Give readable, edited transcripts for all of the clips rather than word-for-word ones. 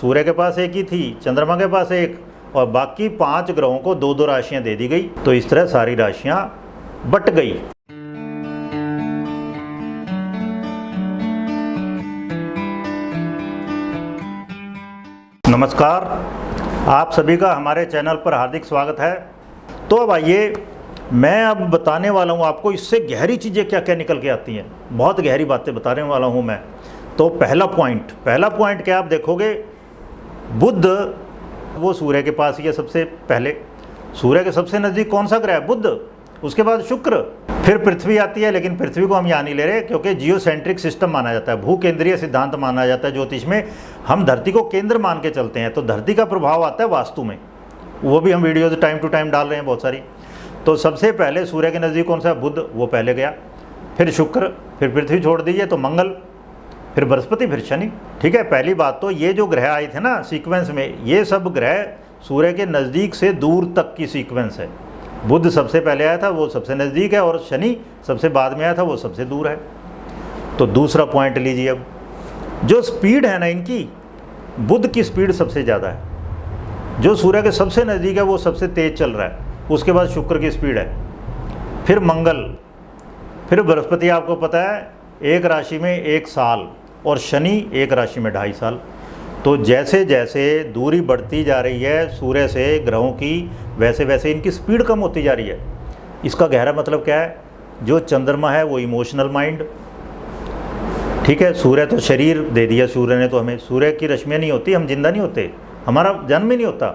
सूर्य के पास एक ही थी, चंद्रमा के पास एक, और बाकी 5 ग्रहों को 2-2 राशियां दे दी गई। तो इस तरह सारी राशियां बट गई। नमस्कार, आप सभी का हमारे चैनल पर हार्दिक स्वागत है। तो अब आइए, मैं अब बताने वाला हूँ आपको इससे गहरी चीज़ें क्या क्या निकल के आती हैं। बहुत गहरी बातें बताने वाला हूँ मैं। तो पहला पॉइंट क्या आप देखोगे, बुध वो सूर्य के पास ही है। सबसे पहले सूर्य के सबसे नज़दीक कौन सा ग्रह है? बुध। उसके बाद शुक्र, फिर पृथ्वी आती है, लेकिन पृथ्वी को हम यहाँ नहीं ले रहे क्योंकि जियोसेंट्रिक सिस्टम माना जाता है, भू केंद्रीय सिद्धांत माना जाता है ज्योतिष में। हम धरती को केंद्र मान के चलते हैं, तो धरती का प्रभाव आता है वास्तु में। वो भी हम वीडियोज टाइम टू टाइम डाल रहे हैं बहुत सारी। तो सबसे पहले सूर्य के नज़दीक कौन सा? बुध, वो पहले गया, फिर शुक्र, फिर पृथ्वी छोड़ दीजिए तो मंगल, फिर बृहस्पति, फिर शनि। ठीक है, पहली बात तो ये जो ग्रह आए थे ना सीक्वेंस में, ये सब ग्रह सूर्य के नज़दीक से दूर तक की सीक्वेंस है। बुध सबसे पहले आया था, वो सबसे नज़दीक है, और शनि सबसे बाद में आया था, वो सबसे दूर है। तो दूसरा पॉइंट लीजिए, अब जो स्पीड है ना इनकी, बुध की स्पीड सबसे ज़्यादा है। जो सूर्य के सबसे नज़दीक है वो सबसे तेज़ चल रहा है, उसके बाद शुक्र की स्पीड है, फिर मंगल, फिर बृहस्पति। आपको पता है एक राशि में 1 साल, और शनि एक राशि में 2.5 साल। तो जैसे जैसे दूरी बढ़ती जा रही है सूर्य से ग्रहों की, वैसे वैसे इनकी स्पीड कम होती जा रही है। इसका गहरा मतलब क्या है? जो चंद्रमा है वो इमोशनल माइंड, ठीक है। सूर्य तो शरीर दे दिया सूर्य ने, तो हमें सूर्य की रश्मियाँ नहीं होती, हम जिंदा नहीं होते, हमारा जन्म ही नहीं होता,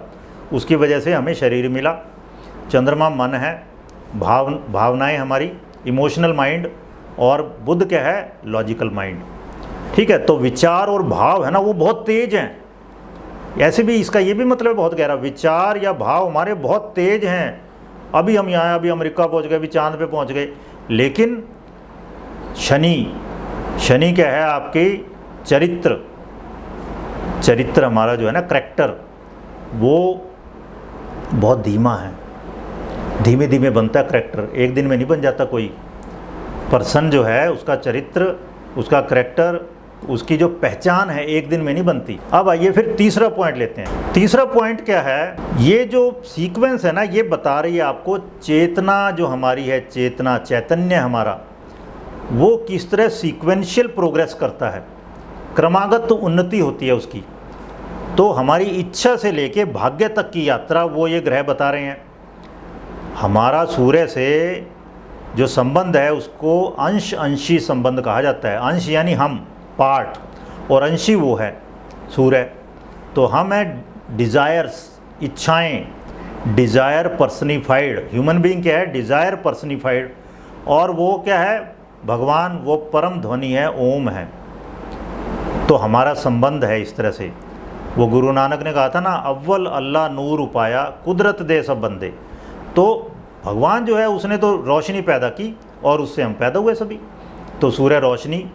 उसकी वजह से हमें शरीर मिला। चंद्रमा मन है, भावनाएं हमारी, इमोशनल माइंड, और बुध क्या है? Logical mind. ठीक है, तो विचार और भाव है ना वो बहुत तेज हैं। ऐसे भी इसका ये भी मतलब बहुत गहरा, विचार या भाव हमारे बहुत तेज हैं। अभी हम यहाँ, अभी अमेरिका पहुँच गए, अभी चांद पे पहुँच गए। लेकिन शनि क्या है? आपकी चरित्र हमारा जो है ना, करैक्टर, वो बहुत धीमा है, धीमे धीमे बनता है करैक्टर, एक दिन में नहीं बन जाता। कोई पर्सन जो है उसका चरित्र, उसका करैक्टर, उसकी जो पहचान है एक दिन में नहीं बनती। अब आइए फिर तीसरा पॉइंट लेते हैं। तीसरा पॉइंट क्या है? ये जो सीक्वेंस है ना, ये बता रही है आपको चेतना जो हमारी है, चेतना, चैतन्य हमारा, वो किस तरह सीक्वेंशियल प्रोग्रेस करता है, क्रमागत उन्नति होती है उसकी। तो हमारी इच्छा से लेके भाग्य तक की यात्रा वो ये ग्रह बता रहे हैं। हमारा सूर्य से जो संबंध है उसको अंशी संबंध कहा जाता है। अंश यानी हम, पार्ट, और अंशी वो है सूर्य। तो हम है डिज़ायर्स, इच्छाएं, डिज़ायर पर्सनिफाइड। ह्यूमन बीइंग क्या है? Desire personified. और वो क्या है? भगवान, वो परम ध्वनि है, ओम है। तो हमारा संबंध है इस तरह से। वो गुरु नानक ने कहा था ना, अव्वल अल्लाह नूर उपाया, कुदरत दे सब बंदे। तो भगवान जो है उसने तो रोशनी पैदा की, और उससे हम पैदा हुए सभी। तो सूर्य रोशनी,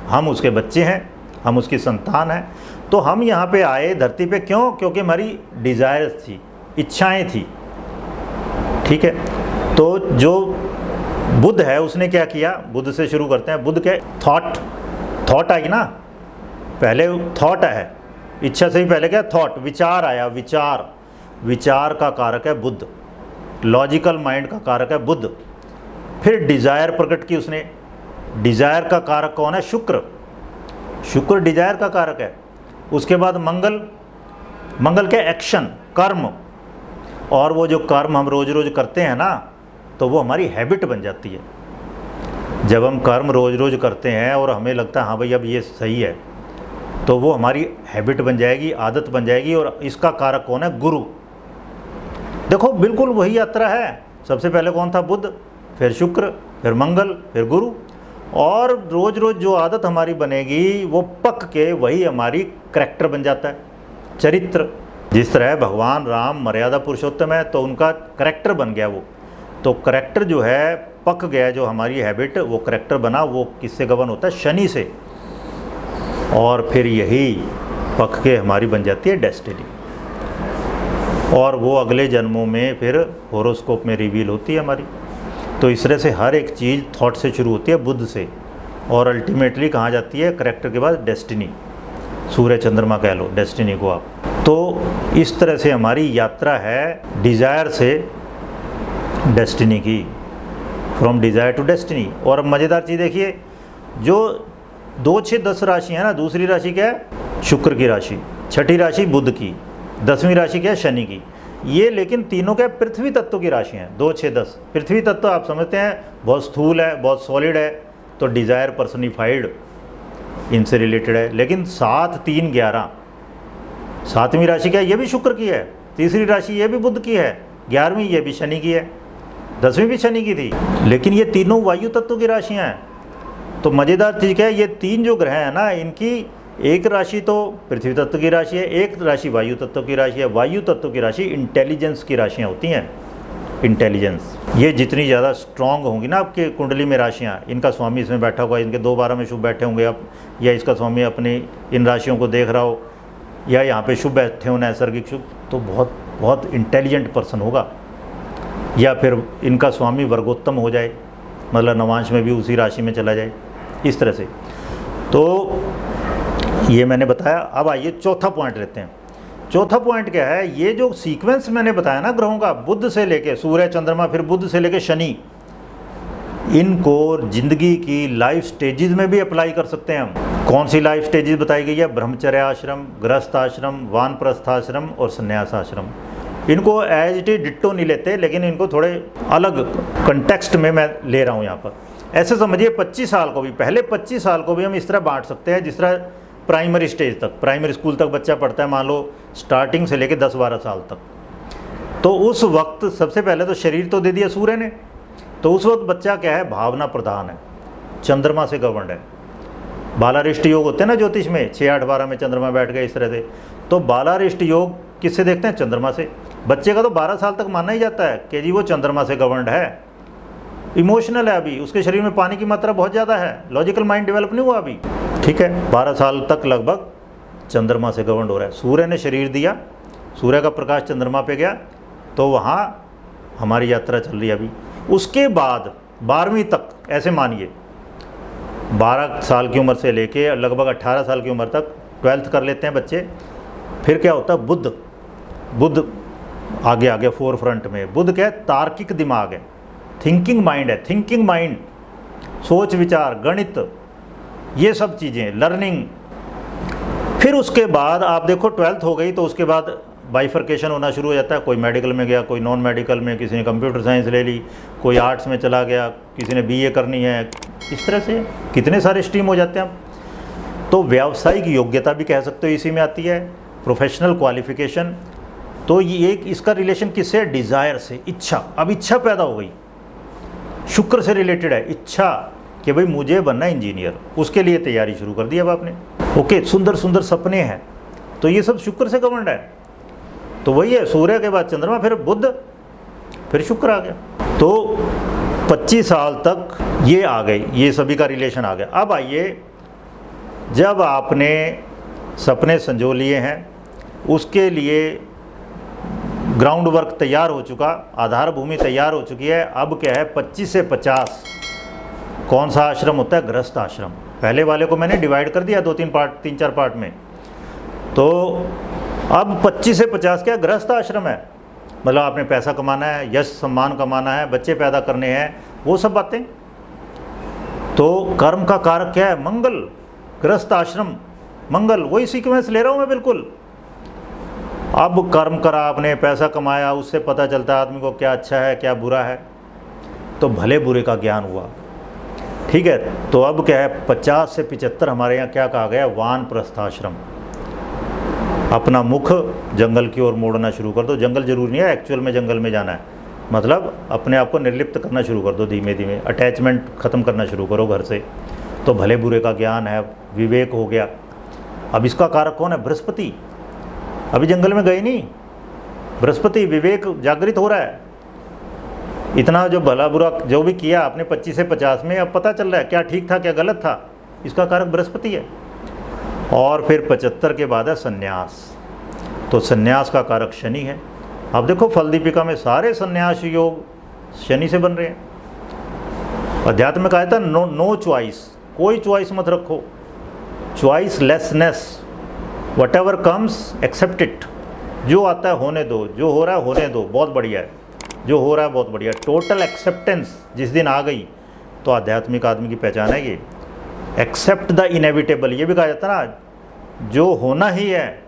हम उसके बच्चे हैं, हम उसकी संतान हैं। तो हम यहाँ पे आए धरती पे क्यों? क्योंकि हमारी डिज़ायर्स थी, इच्छाएं थी। ठीक है, तो जो बुध है उसने क्या किया? बुध से शुरू करते हैं। बुध क्या? थॉट आई ना, पहले थॉट है, इच्छा से ही पहले क्या? थॉट, विचार आया। विचार का कारक है बुध, लॉजिकल माइंड का कारक है बुध। फिर डिज़ायर प्रकट की उसने, डिज़ायर का कारक कौन है? शुक्र डिज़ायर का कारक है। उसके बाद मंगल के एक्शन, कर्म, और वो जो कर्म हम रोज़ रोज़ करते हैं ना, तो वो हमारी हैबिट बन जाती है। जब हम कर्म रोज़ रोज़ करते हैं और हमें लगता है हाँ भाई अब ये सही है, तो वो हमारी हैबिट बन जाएगी, आदत बन जाएगी। और इसका कारक कौन है? गुरु। देखो बिल्कुल वही यात्रा है। सबसे पहले कौन था? बुध, फिर शुक्र, फिर मंगल, फिर गुरु। और रोज़ रोज़ जो आदत हमारी बनेगी वो पक के वही हमारी करैक्टर बन जाता है, चरित्र। जिस तरह भगवान राम मर्यादा पुरुषोत्तम है, तो उनका करैक्टर बन गया वो। तो करैक्टर जो है पक गया, जो हमारी हैबिट, वो करैक्टर बना। वो किससे गवर्न होता है? शनि से। और फिर यही पक के हमारी बन जाती है डेस्टिनी, और वो अगले जन्मों में फिर होरोस्कोप में रिवील होती है हमारी। तो इस तरह से हर एक चीज़ थॉट से शुरू होती है, बुध से, और अल्टीमेटली कहाँ जाती है? करैक्टर के बाद डेस्टिनी। सूर्य चंद्रमा कह लो डेस्टिनी को आप। तो इस तरह से हमारी यात्रा है डिज़ायर से डेस्टिनी की, फ्रॉम डिज़ायर टू डेस्टिनी। और अब मज़ेदार चीज़ देखिए, जो 2, 6, 10 राशि है ना, दूसरी राशि क्या है? शुक्र की राशि, छठी राशि बुध की, 10वीं राशि क्या है? शनि की। ये लेकिन तीनों क्या पृथ्वी तत्व की राशि हैं, 2, 6, 10। पृथ्वी तत्व आप समझते हैं बहुत स्थूल है, बहुत सॉलिड है, तो डिज़ायर पर्सनिफाइड इनसे रिलेटेड है। लेकिन 7, 3, 11, 7वीं राशि क्या है? ये भी शुक्र की है, तीसरी राशि ये भी बुध की है, 11वीं ये भी शनि की है, 10वीं भी शनि की थी। लेकिन ये तीनों वायु तत्व की राशियाँ हैं। तो मज़ेदार चीज़ क्या है, ये 3 जो ग्रह हैं ना, इनकी एक राशि तो पृथ्वी तत्व की राशि है, एक राशि वायु तत्व की राशि है। वायु तत्व की राशि इंटेलिजेंस की राशियाँ होती हैं, इंटेलिजेंस। ये जितनी ज़्यादा स्ट्रांग होंगी ना आपके कुंडली में राशियाँ, इनका स्वामी इसमें बैठा हुआ है, इनके 2-12 में शुभ बैठे होंगे आप, या इसका स्वामी अपनी इन राशियों को देख रहा हो, या यहाँ पे शुभ बैठे हो नैसर्गिक शुभ, तो बहुत बहुत इंटेलिजेंट पर्सन होगा। या फिर इनका स्वामी वर्गोत्तम हो जाए, मतलब नवांश में भी उसी राशि में चला जाए, इस तरह से। तो ये मैंने बताया। अब आइए चौथा पॉइंट लेते हैं। चौथा पॉइंट क्या है, ये जो सीक्वेंस मैंने बताया ना ग्रहों का, बुध से लेके सूर्य चंद्रमा, फिर बुध से लेके शनि, इनको जिंदगी की लाइफ स्टेजेस में भी अप्लाई कर सकते हैं हम। कौन सी लाइफ स्टेजेस बताई गई है? ब्रह्मचर्य आश्रम, गृहस्थ आश्रम, वानप्रस्थ आश्रम और संन्यास आश्रम। इनको एज इट इज डिट्टो नहीं लेते, लेकिन इनको थोड़े अलग कंटेक्स्ट में मैं ले रहा हूँ यहाँ पर। ऐसे समझिए 25 साल को भी, पहले 25 साल को भी हम इस तरह बांट सकते हैं जिस तरह प्राइमरी स्टेज तक, प्राइमरी स्कूल तक बच्चा पढ़ता है, मान लो स्टार्टिंग से लेकर 10-12 साल तक। तो उस वक्त सबसे पहले तो शरीर तो दे दिया सूर्य ने, तो उस वक्त बच्चा क्या है? भावना प्रधान है, चंद्रमा से गवर्नड है। बालारिष्ट योग होते हैं ना ज्योतिष में, 6, 8, 12 में चंद्रमा बैठ गए इस तरह से। तो बालारिष्ट योग किससे देखते हैं? चंद्रमा से। बच्चे का तो 12 साल तक माना ही जाता है कि जी वो चंद्रमा से गवर्नड है, इमोशनल है, अभी उसके शरीर में पानी की मात्रा बहुत ज़्यादा है, लॉजिकल माइंड डेवलप नहीं हुआ अभी, ठीक है। 12 साल तक लगभग चंद्रमा से गवर्नड हो रहा है। सूर्य ने शरीर दिया, सूर्य का प्रकाश चंद्रमा पे गया, तो वहाँ हमारी यात्रा चल रही है अभी। उसके बाद 12वीं तक, ऐसे मानिए 12 साल की उम्र से लेके लगभग 18 साल की उम्र तक 12th कर लेते हैं बच्चे। फिर क्या होता है? बुध आगे आ गया फोर फ्रंट में। बुध क्या है? तार्किक दिमाग है, थिंकिंग माइंड है, थिंकिंग माइंड, सोच विचार, गणित, ये सब चीज़ें, लर्निंग। फिर उसके बाद आप देखो 12th हो गई, तो उसके बाद बाइफर्केशन होना शुरू हो जाता है। कोई मेडिकल में गया, कोई नॉन मेडिकल में, किसी ने कंप्यूटर साइंस ले ली, कोई आर्ट्स में चला गया, किसी ने BA करनी है, इस तरह से कितने सारे स्ट्रीम हो जाते हैं। तो व्यावसायिक योग्यता भी कह सकते हो इसी में आती है, प्रोफेशनल क्वालिफिकेशन। तो ये एक इसका रिलेशन किससे है? डिज़ायर से, इच्छा। अब इच्छा पैदा हो गई, शुक्र से रिलेटेड है इच्छा कि भाई मुझे बनना इंजीनियर, उसके लिए तैयारी शुरू कर दी अब आपने। ओके, सुंदर सुंदर सपने हैं, तो ये सब शुक्र से गवर्नड है। तो वही है, सूर्य के बाद चंद्रमा, फिर बुध, फिर शुक्र आ गया। तो 25 साल तक ये आ गई, ये सभी का रिलेशन आ गया। अब आइए, जब आपने सपने संजो लिए हैं, उसके लिए ग्राउंड वर्क तैयार हो चुका, आधार भूमि तैयार हो चुकी है। अब क्या है? 25 से 50 कौन सा आश्रम होता है? गृहस्थ आश्रम। पहले वाले को मैंने डिवाइड कर दिया 3-4 पार्ट में। तो अब 25 से 50 क्या? गृहस्थ आश्रम है। मतलब आपने पैसा कमाना है, यश सम्मान कमाना है, बच्चे पैदा करने हैं, वो सब बातें। तो कर्म का कारक क्या है? मंगल, गृहस्थ आश्रम, मंगल। वही सीक्वेंस ले रहा हूँ मैं बिल्कुल। अब कर्म करा आपने, पैसा कमाया, उससे पता चलता है आदमी को क्या अच्छा है क्या बुरा है, तो भले बुरे का ज्ञान हुआ, ठीक है। तो अब क्या है? 50 से 75 हमारे यहाँ क्या कहा गया? वानप्रस्थाश्रम। अपना मुख जंगल की ओर मोड़ना शुरू कर दो। जंगल जरूरी नहीं है एक्चुअल में जंगल में जाना है, मतलब अपने आप को निर्लिप्त करना शुरू कर दो, धीमे धीमे अटैचमेंट ख़त्म करना शुरू करो घर से। तो भले बुरे का ज्ञान है, विवेक हो गया। अब इसका कारक कौन है? बृहस्पति। अभी जंगल में गए नहीं, बृहस्पति, विवेक जागृत हो रहा है। इतना जो भला बुरा जो भी किया आपने 25 से 50 में, अब पता चल रहा है क्या ठीक था क्या गलत था, इसका कारक बृहस्पति है। और फिर 75 के बाद है संन्यास। तो संन्यास का कारक शनि है। अब देखो फल दीपिका में सारे संन्यास योग शनि से बन रहे हैं। अध्यात्म में कहा था नो चॉइस, कोई चॉइस मत रखो, choiceless, whatever comes accept it, जो आता है होने दो, जो हो रहा है होने दो, बहुत बढ़िया है, जो हो रहा है बहुत बढ़िया। टोटल एक्सेप्टेंस जिस दिन आ गई तो आध्यात्मिक आदमी की पहचान है ये। एक्सेप्ट द इनएविटेबल, ये भी कहा जाता है ना, जो होना ही है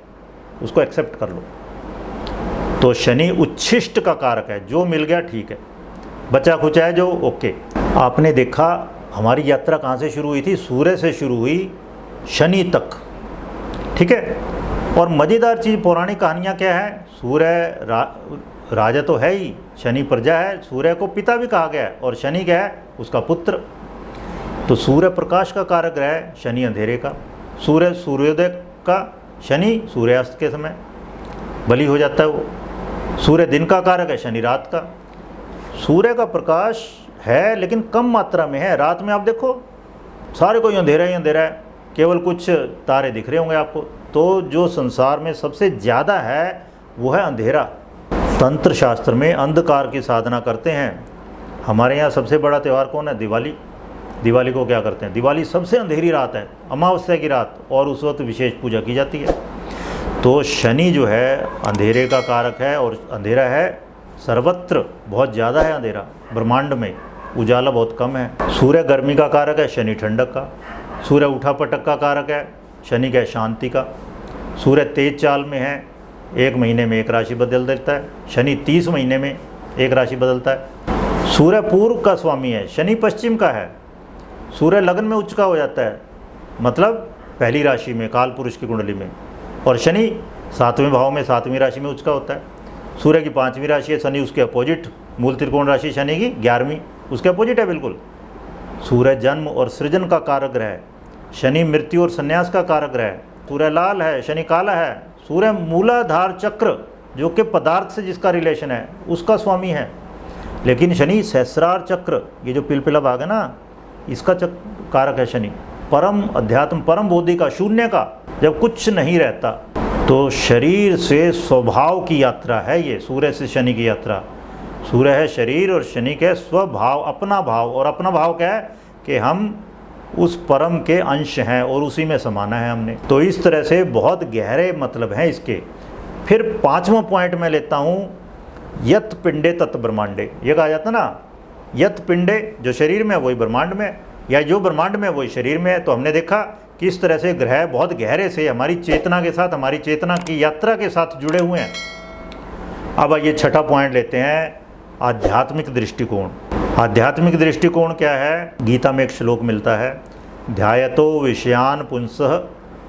उसको एक्सेप्ट कर लो। तो शनि उच्छिष्ट का कारक है, जो मिल गया ठीक है, बचा खुचा है जो ओके। आपने देखा हमारी यात्रा कहाँ से शुरू हुई थी, सूर्य से शुरू हुई शनि तक, ठीक है। और मज़ेदार चीज़ पौराणिक कहानियाँ क्या है, सूर्य राजा तो है ही, शनि प्रजा है, सूर्य को पिता भी कहा गया है, और शनि क्या है, उसका पुत्र। तो सूर्य प्रकाश का कारक ग्रह है, शनि अंधेरे का। सूर्य सूर्योदय का, शनि सूर्यास्त के समय बलि हो जाता है वो। सूर्य दिन का कारक है, शनि रात का। सूर्य का प्रकाश है लेकिन कम मात्रा में है, रात में आप देखो सारे कोई अंधेरा ही अंधेरा है, केवल कुछ तारे दिख रहे होंगे आपको। तो जो संसार में सबसे ज़्यादा है वो है अंधेरा। तंत्र शास्त्र में अंधकार की साधना करते हैं। हमारे यहाँ सबसे बड़ा त्यौहार कौन है, दिवाली। दिवाली को क्या करते हैं, दिवाली सबसे अंधेरी रात है, अमावस्या की रात, और उस वक्त विशेष पूजा की जाती है। तो शनि जो है अंधेरे का कारक है, और अंधेरा है सर्वत्र, बहुत ज़्यादा है अंधेरा, ब्रह्मांड में उजाला बहुत कम है। सूर्य गर्मी का कारक है, शनि ठंडक का। सूर्य उठा पटक का कारक है, शनि का शांति का। सूर्य तेज चाल में है, एक महीने में एक राशि बदल देता है, शनि 30 महीने में एक राशि बदलता है। सूर्य पूर्व का स्वामी है, शनि पश्चिम का है। सूर्य लग्न में उच्च का हो जाता है, मतलब पहली राशि में काल पुरुष की कुंडली में, और शनि 7वें भाव में 7वीं राशि में उच्च का होता है। सूर्य की 5वीं राशि है, शनि उसके अपोजिट, मूल त्रिकोण राशि शनि की 11वीं, उसके अपोजिट है बिल्कुल। सूर्य जन्म और सृजन का कारक ग्रह है, शनि मृत्यु और संन्यास का कारक ग्रह है। सूर्य लाल है, शनि काला है। सूर्य मूलाधार चक्र, जो कि पदार्थ से जिसका रिलेशन है, उसका स्वामी है। लेकिन शनि सहस्रार चक्र, ये जो पिलपिला भाग है ना, इसका कारक है शनि। परम अध्यात्म, परम बोधि का, शून्य का, जब कुछ नहीं रहता। तो शरीर से स्वभाव की यात्रा है ये, सूर्य से शनि की यात्रा। सूर्य है शरीर और शनि के स्वभाव, अपना भाव। और अपना भाव क्या है कि हम उस परम के अंश हैं और उसी में समाना है हमने। तो इस तरह से बहुत गहरे मतलब हैं इसके। फिर 5वां पॉइंट मैं लेता हूँ, यत पिंडे तत् ब्रह्मांडे। ये कहा जाता ना, यत पिंडे, जो शरीर में है वही ब्रह्मांड में, या जो ब्रह्मांड में वही शरीर में है। तो हमने देखा कि इस तरह से ग्रह बहुत गहरे से हमारी चेतना के साथ, हमारी चेतना की यात्रा के साथ जुड़े हुए हैं। अब ये 6ठा पॉइंट लेते हैं, आध्यात्मिक दृष्टिकोण। आध्यात्मिक दृष्टिकोण क्या है, गीता में एक श्लोक मिलता है, ध्यायतो विषयान पुंसः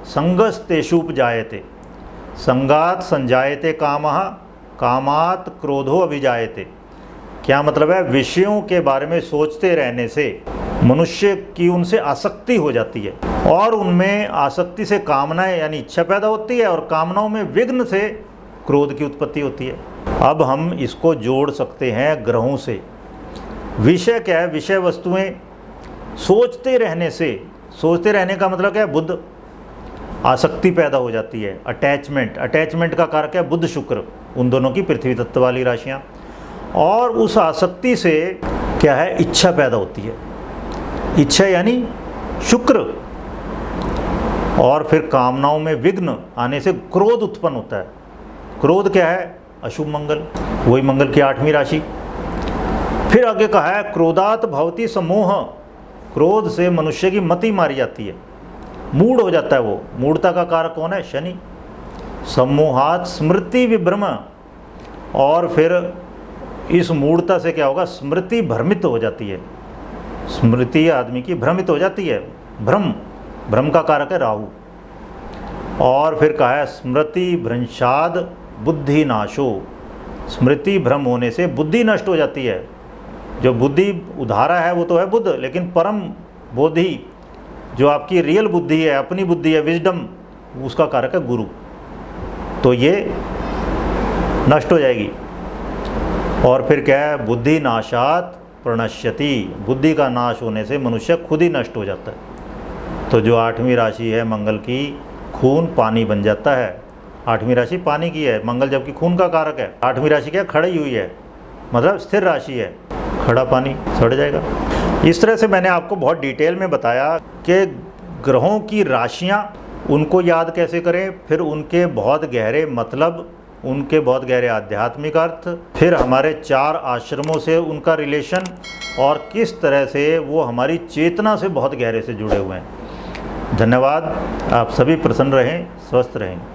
संगस्तेषुपजायते, संगात संजायते कामः, कामात क्रोधो अभिजायते। क्या मतलब है, विषयों के बारे में सोचते रहने से मनुष्य की उनसे आसक्ति हो जाती है, और उनमें आसक्ति से कामनाएं यानी इच्छा पैदा होती है, और कामनाओं में विघ्न से क्रोध की उत्पत्ति होती है। अब हम इसको जोड़ सकते हैं ग्रहों से। विषय क्या है, विषय वस्तुएं सोचते रहने से, सोचते रहने का मतलब क्या है, बुध, आसक्ति पैदा हो जाती है, अटैचमेंट। अटैचमेंट का कारक है बुध शुक्र, उन दोनों की पृथ्वी तत्व वाली राशियाँ। और उस आसक्ति से क्या है, इच्छा पैदा होती है, इच्छा यानी शुक्र। और फिर कामनाओं में विघ्न आने से क्रोध उत्पन्न होता है। क्रोध क्या है, अशुभ मंगल, वही मंगल की 8वीं राशि। फिर आगे कहा है, क्रोधात भवति सम्मोह, क्रोध से मनुष्य की मति मारी जाती है, मूड हो जाता है वो। मूढ़ता का कारक कौन है, शनि। सम्मोहात स्मृति विभ्रम, और फिर इस मूढ़ता से क्या होगा, स्मृति भ्रमित हो जाती है, स्मृति आदमी की भ्रमित हो जाती है। भ्रम, भ्रम का कारक है राहु। और फिर कहा है, स्मृति भ्रंशाद बुद्धि नाशो, स्मृति भ्रम होने से बुद्धि नष्ट हो जाती है। जो बुद्धि उधारा है वो तो है बुद्ध, लेकिन परम बोधि जो आपकी रियल बुद्धि है, अपनी बुद्धि है, विजडम, उसका कारक है गुरु। तो ये नष्ट हो जाएगी। और फिर क्या है, बुद्धि नाशात प्रणश्यति, बुद्धि का नाश होने से मनुष्य खुद ही नष्ट हो जाता है। तो जो 8वीं राशि है मंगल की, खून पानी बन जाता है। 8वीं राशि पानी की है मंगल, जबकि खून का कारक है। 8वीं राशि क्या, खड़ी हुई है, मतलब स्थिर राशि है, खड़ा पानी सड़ जाएगा। इस तरह से मैंने आपको बहुत डिटेल में बताया कि ग्रहों की राशियाँ उनको याद कैसे करें, फिर उनके बहुत गहरे मतलब, उनके बहुत गहरे आध्यात्मिक अर्थ, फिर हमारे 4 आश्रमों से उनका रिलेशन, और किस तरह से वो हमारी चेतना से बहुत गहरे से जुड़े हुए हैं। धन्यवाद। आप सभी प्रसन्न रहें, स्वस्थ रहें।